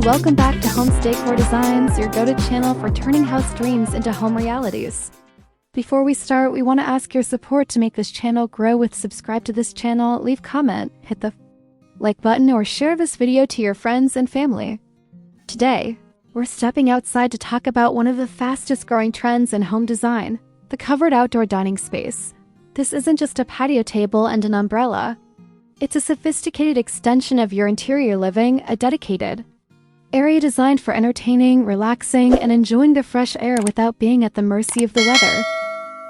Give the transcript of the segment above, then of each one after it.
welcome back to Homes Decor Designs, your go-to channel for turning house dreams into home realities. Before we start, we want to ask your support to make this channel grow with subscribe to this channel, leave comment, hit the like button, or share this video to your friends and family. Today, we're stepping outside to talk about one of the fastest growing trends in home design, the covered outdoor dining space. This isn't just a patio table and an umbrella. It's a sophisticated extension of your interior living, a dedicated area designed for entertaining, relaxing, and enjoying the fresh air without being at the mercy of the weather.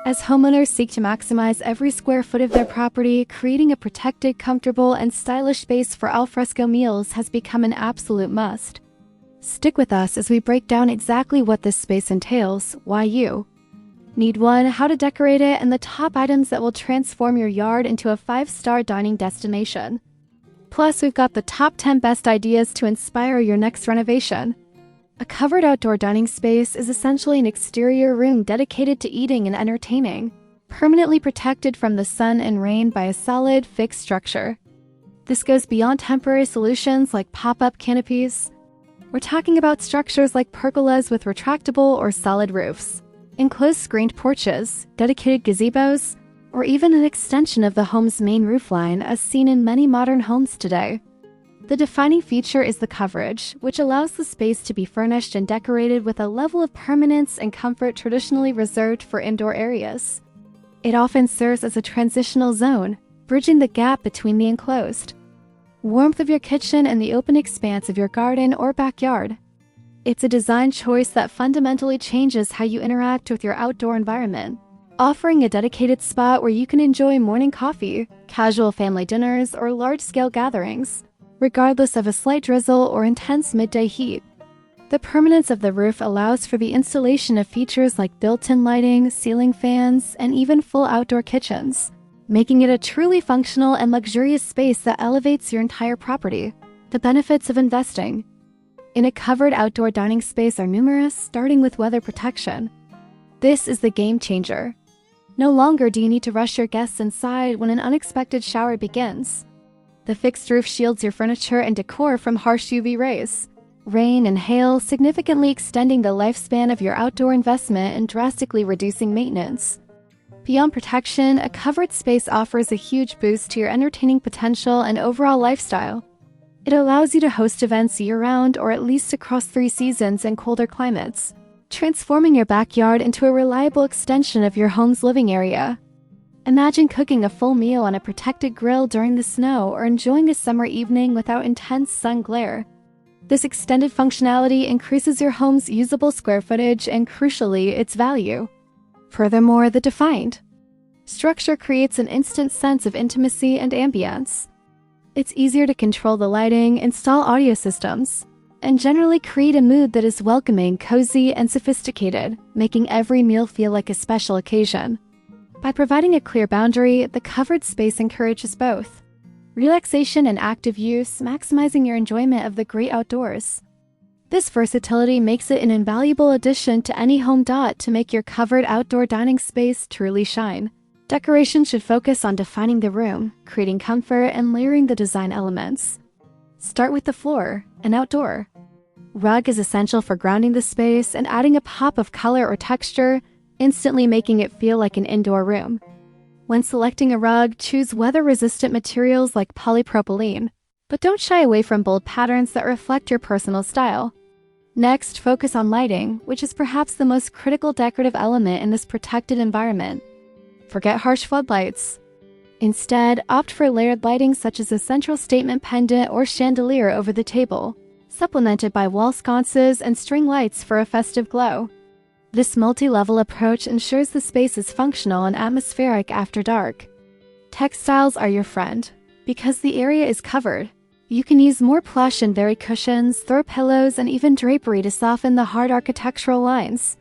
As homeowners seek to maximize every square foot of their property, creating a protected, comfortable, and stylish space for alfresco meals has become an absolute must. Stick with us as we break down exactly what this space entails, why you need one, how to decorate it, and the top items that will transform your yard into a 5-star dining destination. Plus, we've got the top 10 best ideas to inspire your next renovation. A covered outdoor dining space is essentially an exterior room dedicated to eating and entertaining, permanently protected from the sun and rain by a solid, fixed structure. This goes beyond temporary solutions like pop-up canopies. We're talking about structures like pergolas with retractable or solid roofs, enclosed screened porches, dedicated gazebos, or even an extension of the home's main roofline as seen in many modern homes today. The defining feature is the coverage, which allows the space to be furnished and decorated with a level of permanence and comfort traditionally reserved for indoor areas. It often serves as a transitional zone, bridging the gap between the enclosed warmth of your kitchen and the open expanse of your garden or backyard. It's a design choice that fundamentally changes how you interact with your outdoor environment, offering a dedicated spot where you can enjoy morning coffee, casual family dinners, or large-scale gatherings, regardless of a slight drizzle or intense midday heat. The permanence of the roof allows for the installation of features like built-in lighting, ceiling fans, and even full outdoor kitchens, making it a truly functional and luxurious space that elevates your entire property. The benefits of investing in a covered outdoor dining space are numerous, starting with weather protection. This is the game changer. No longer do you need to rush your guests inside when an unexpected shower begins. The fixed roof shields your furniture and decor from harsh UV rays, rain, and hail, significantly extending the lifespan of your outdoor investment and drastically reducing maintenance. Beyond protection, a covered space offers a huge boost to your entertaining potential and overall lifestyle. It allows you to host events year-round or at least across 3 seasons in colder climates, transforming your backyard into a reliable extension of your home's living area. Imagine cooking a full meal on a protected grill during the snow or enjoying a summer evening without intense sun glare. This extended functionality increases your home's usable square footage and, crucially, its value. Furthermore, the defined structure creates an instant sense of intimacy and ambience. It's easier to control the lighting, install audio systems, and generally create a mood that is welcoming, cozy, and sophisticated, making every meal feel like a special occasion. By providing a clear boundary, the covered space encourages both relaxation and active use, maximizing your enjoyment of the great outdoors. This versatility makes it an invaluable addition to any home to make your covered outdoor dining space truly shine. Decoration should focus on defining the room, creating comfort, and layering the design elements. Start with the floor, an outdoor rug is essential for grounding the space and adding a pop of color or texture, instantly making it feel like an indoor room. When selecting a rug, choose weather-resistant materials like polypropylene, but don't shy away from bold patterns that reflect your personal style. Next, focus on lighting, which is perhaps the most critical decorative element in this protected environment. Forget harsh floodlights. Instead, opt for layered lighting such as a central statement pendant or chandelier over the table, supplemented by wall sconces and string lights for a festive glow. This multi-level approach ensures the space is functional and atmospheric after dark. Textiles are your friend. Because the area is covered, you can use more plush and varied cushions, throw pillows, and even drapery to soften the hard architectural lines.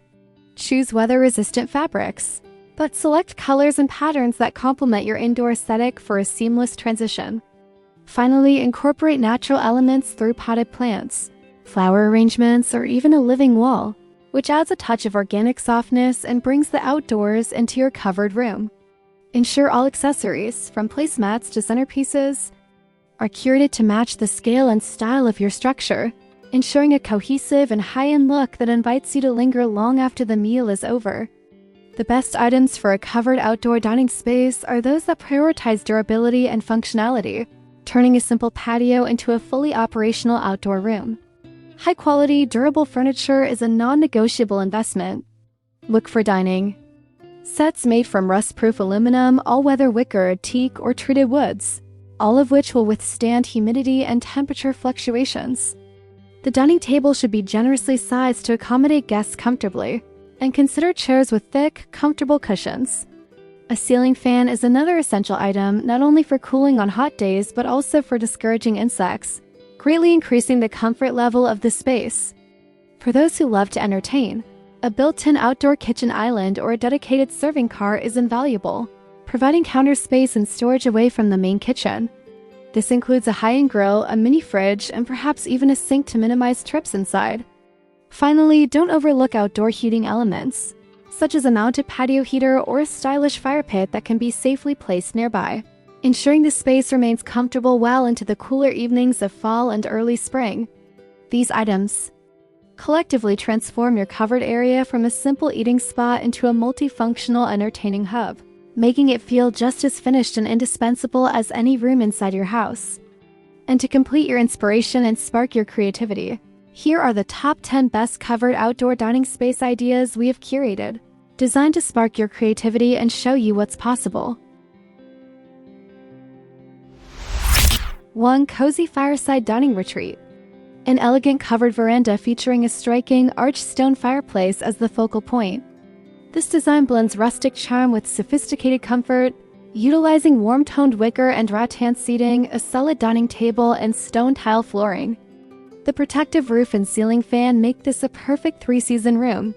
Choose weather-resistant fabrics, but select colors and patterns that complement your indoor aesthetic for a seamless transition. Finally, incorporate natural elements through potted plants, flower arrangements, or even a living wall, which adds a touch of organic softness and brings the outdoors into your covered room. Ensure all accessories, from placemats to centerpieces, are curated to match the scale and style of your structure. ensuring a cohesive and high-end look that invites you to linger long after the meal is over. The best items for a covered outdoor dining space are those that prioritize durability and functionality, turning a simple patio into a fully operational outdoor room. High-quality, durable furniture is a non-negotiable investment. Look for dining sets made from rust-proof aluminum, all-weather wicker, teak, or treated woods, all of which will withstand humidity and temperature fluctuations. The dining table should be generously sized to accommodate guests comfortably, and consider chairs with thick, comfortable cushions. A ceiling fan is another essential item, not only for cooling on hot days but also for discouraging insects, greatly increasing the comfort level of the space. For those who love to entertain, a built-in outdoor kitchen island or a dedicated serving car is invaluable, providing counter space and storage away from the main kitchen. This includes a high-end grill, a mini fridge, and perhaps even a sink to minimize trips inside. Finally, don't overlook outdoor heating elements, such as a mounted patio heater or a stylish fire pit that can be safely placed nearby, ensuring the space remains comfortable well into the cooler evenings of fall and early spring. These items collectively transform your covered area from a simple eating spot into a multifunctional entertaining hub, making it feel just as finished and indispensable as any room inside your house. And to complete your inspiration and spark your creativity, here are the top 10 best covered outdoor dining space ideas we have curated, designed to spark your creativity and show you what's possible. 1. Cozy Fireside Dining Retreat. An elegant covered veranda featuring a striking arched stone fireplace as the focal point. This design blends rustic charm with sophisticated comfort, utilizing warm-toned wicker and rattan seating, a solid dining table, and stone tile flooring. The protective roof and ceiling fan make this a perfect three-season room,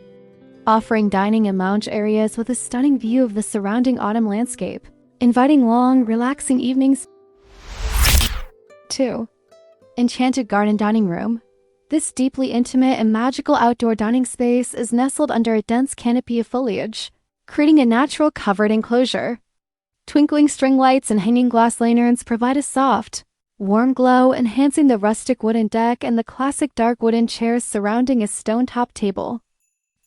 offering dining and lounge areas with a stunning view of the surrounding autumn landscape, inviting long, relaxing evenings. 2. Enchanted Garden Dining Room. This deeply intimate and magical outdoor dining space is nestled under a dense canopy of foliage, creating a natural covered enclosure. Twinkling string lights and hanging glass lanterns provide a soft, warm glow, enhancing the rustic wooden deck and the classic dark wooden chairs surrounding a stone-top table.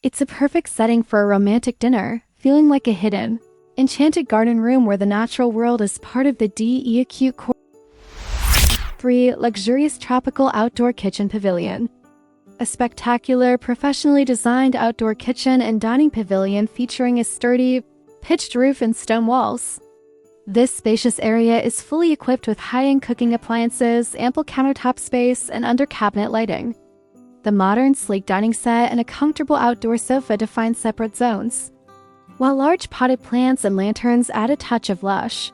It's a perfect setting for a romantic dinner, feeling like a hidden, enchanted garden room where the natural world is part of the acute core. 3. Luxurious Tropical Outdoor Kitchen Pavilion. A spectacular, professionally designed outdoor kitchen and dining pavilion featuring a sturdy, pitched roof and stone walls. This spacious area is fully equipped with high-end cooking appliances, ample countertop space, and under-cabinet lighting. The modern, sleek dining set and a comfortable outdoor sofa define separate zones, while large potted plants and lanterns add a touch of lush,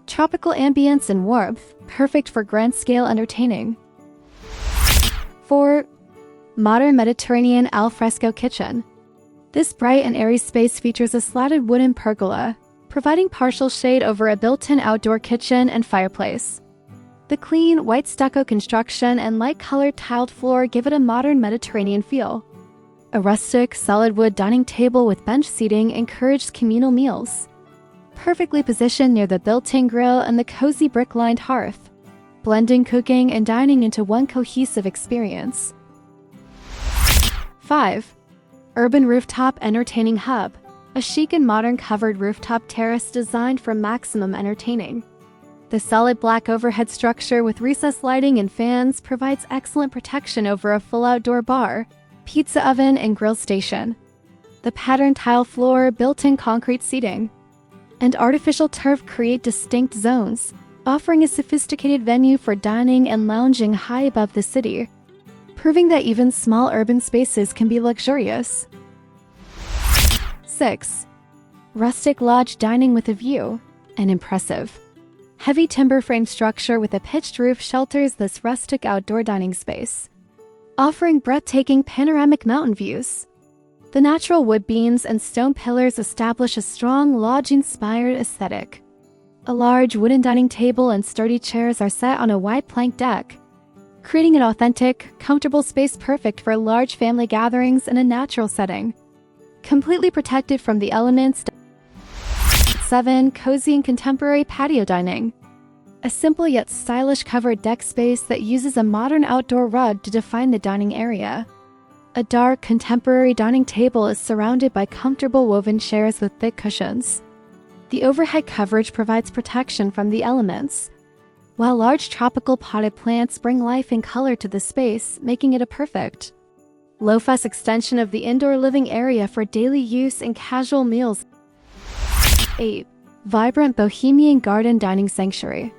tropical ambience and warmth, perfect for grand-scale entertaining. 4. Modern Mediterranean Al Fresco Kitchen. This bright and airy space features a slatted wooden pergola, providing partial shade over a built-in outdoor kitchen and fireplace. The clean, white stucco construction and light-colored tiled floor give it a modern Mediterranean feel. A rustic, solid wood dining table with bench seating encourages communal meals, perfectly positioned near the built-in grill and the cozy brick-lined hearth, blending cooking and dining into one cohesive experience. 5. Urban Rooftop Entertaining Hub. A chic and modern covered rooftop terrace designed for maximum entertaining. The solid black overhead structure with recessed lighting and fans provides excellent protection over a full outdoor bar, pizza oven, and grill station. The patterned tile floor, built-in concrete seating, and artificial turf create distinct zones, offering a sophisticated venue for dining and lounging high above the city, proving that even small urban spaces can be luxurious. 6. Rustic Lodge Dining with a View. An impressive, heavy timber frame structure with a pitched roof shelters this rustic outdoor dining space, offering breathtaking panoramic mountain views. The natural wood beams and stone pillars establish a strong lodge-inspired aesthetic. A large wooden dining table and sturdy chairs are set on a wide plank deck, creating an authentic, comfortable space perfect for large family gatherings in a natural setting, completely protected from the elements. 7. Cozy and Contemporary Patio Dining. a simple yet stylish covered deck space that uses a modern outdoor rug to define the dining area. A dark, contemporary dining table is surrounded by comfortable woven chairs with thick cushions. The overhead coverage provides protection from the elements, while large tropical potted plants bring life and color to the space, making it a perfect low-fuss extension of the indoor living area for daily use and casual meals. 8. Vibrant Bohemian Garden Dining Sanctuary.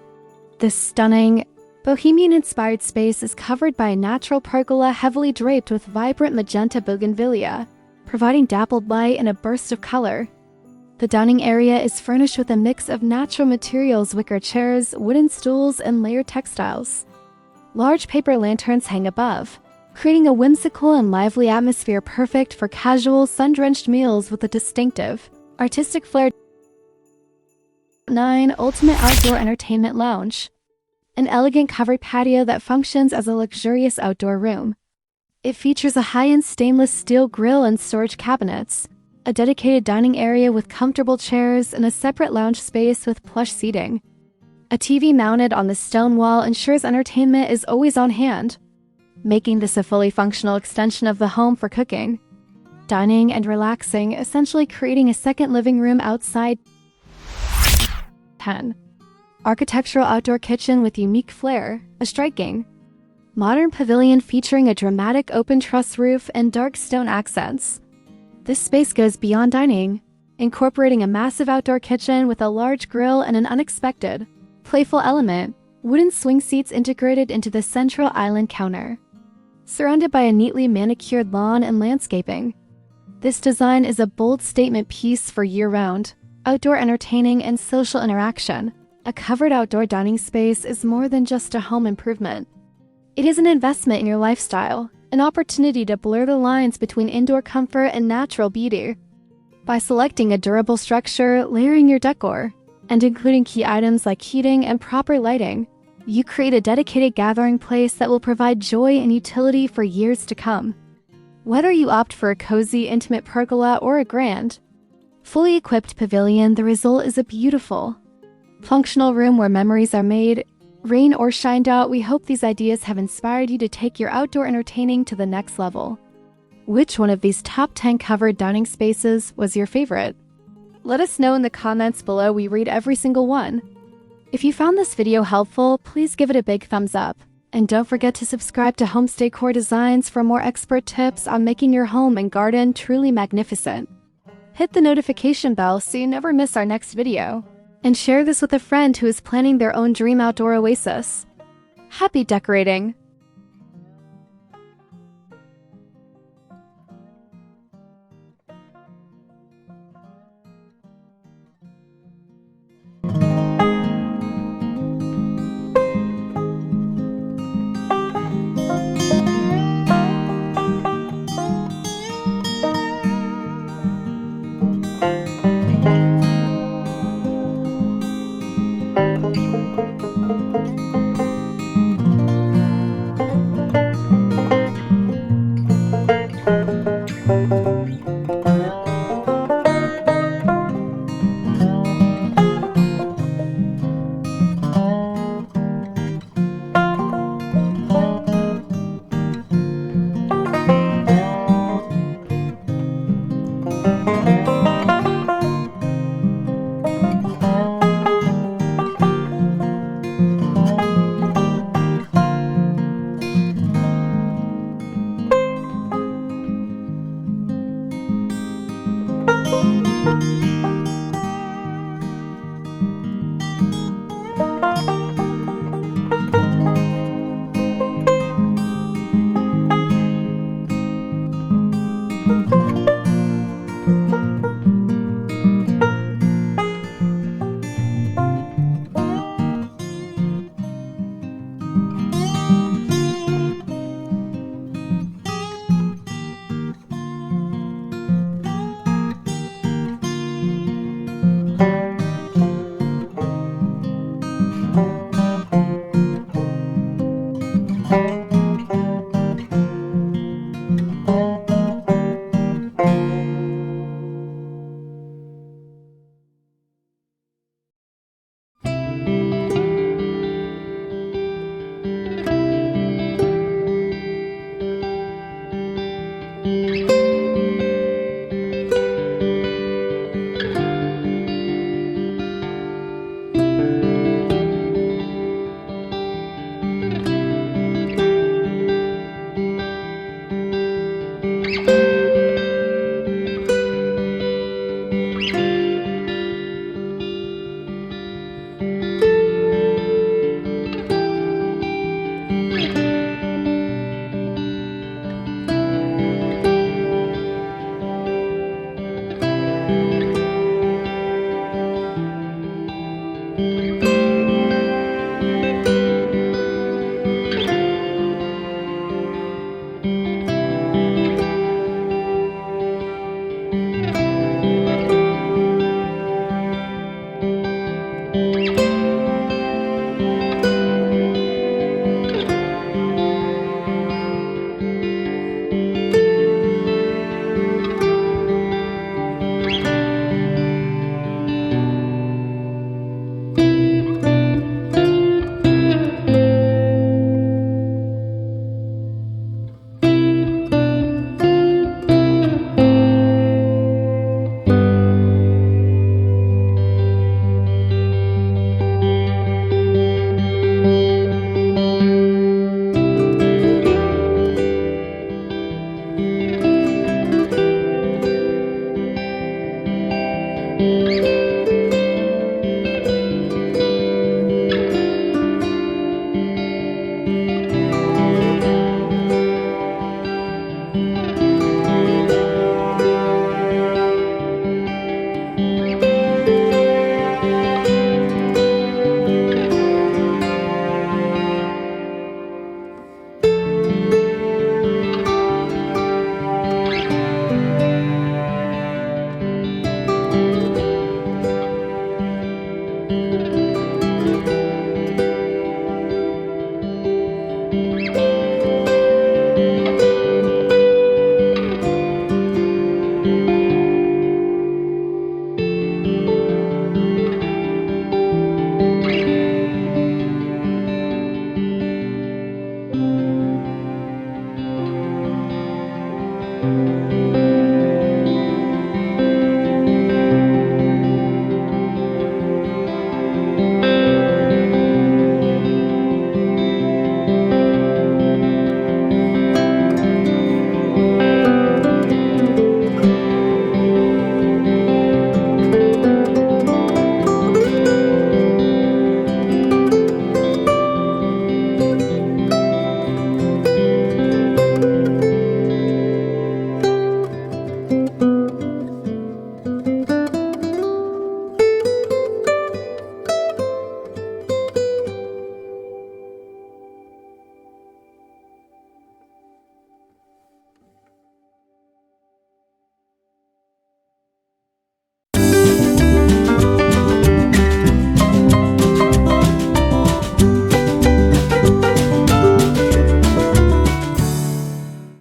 This stunning, Bohemian-inspired space is covered by a natural pergola heavily draped with vibrant magenta bougainvillea, providing dappled light and a burst of color. The dining area is furnished with a mix of natural materials, wicker chairs, wooden stools, and layered textiles. Large paper lanterns hang above, creating a whimsical and lively atmosphere perfect for casual, sun-drenched meals with a distinctive, artistic flair. 9. Ultimate Outdoor Entertainment Lounge. An elegant covered patio that functions as a luxurious outdoor room. It features a high-end stainless steel grill and storage cabinets, a dedicated dining area with comfortable chairs, and a separate lounge space with plush seating. A TV mounted on the stone wall ensures entertainment is always on hand, making this a fully functional extension of the home for cooking, dining, and relaxing, essentially creating a second living room outside. 10. Architectural outdoor kitchen with unique flair, a striking, modern pavilion featuring a dramatic open truss roof and dark stone accents. This space goes beyond dining, incorporating a massive outdoor kitchen with a large grill and an unexpected, playful element, wooden swing seats integrated into the central island counter, surrounded by a neatly manicured lawn and landscaping. This design is a bold statement piece for year-round outdoor entertaining and social interaction. A covered outdoor dining space is more than just a home improvement. It is an investment in your lifestyle, an opportunity to blur the lines between indoor comfort and natural beauty. By selecting a durable structure, layering your decor, and including key items like heating and proper lighting, you create a dedicated gathering place that will provide joy and utility for years to come. Whether you opt for a cozy, intimate pergola or a grand, fully equipped pavilion, the result is a beautiful, functional room where memories are made. Rain or shined out, we hope these ideas have inspired you to take your outdoor entertaining to the next level. Which one of these top 10 covered dining spaces was your favorite? Let us know in the comments below. We read every single one. If you found this video helpful, please give it a big thumbs up. And don't forget to subscribe to Homes Decor Designs for more expert tips on making your home and garden truly magnificent. Hit the notification bell so you never miss our next video. And share this with a friend who is planning their own dream outdoor oasis. Happy decorating!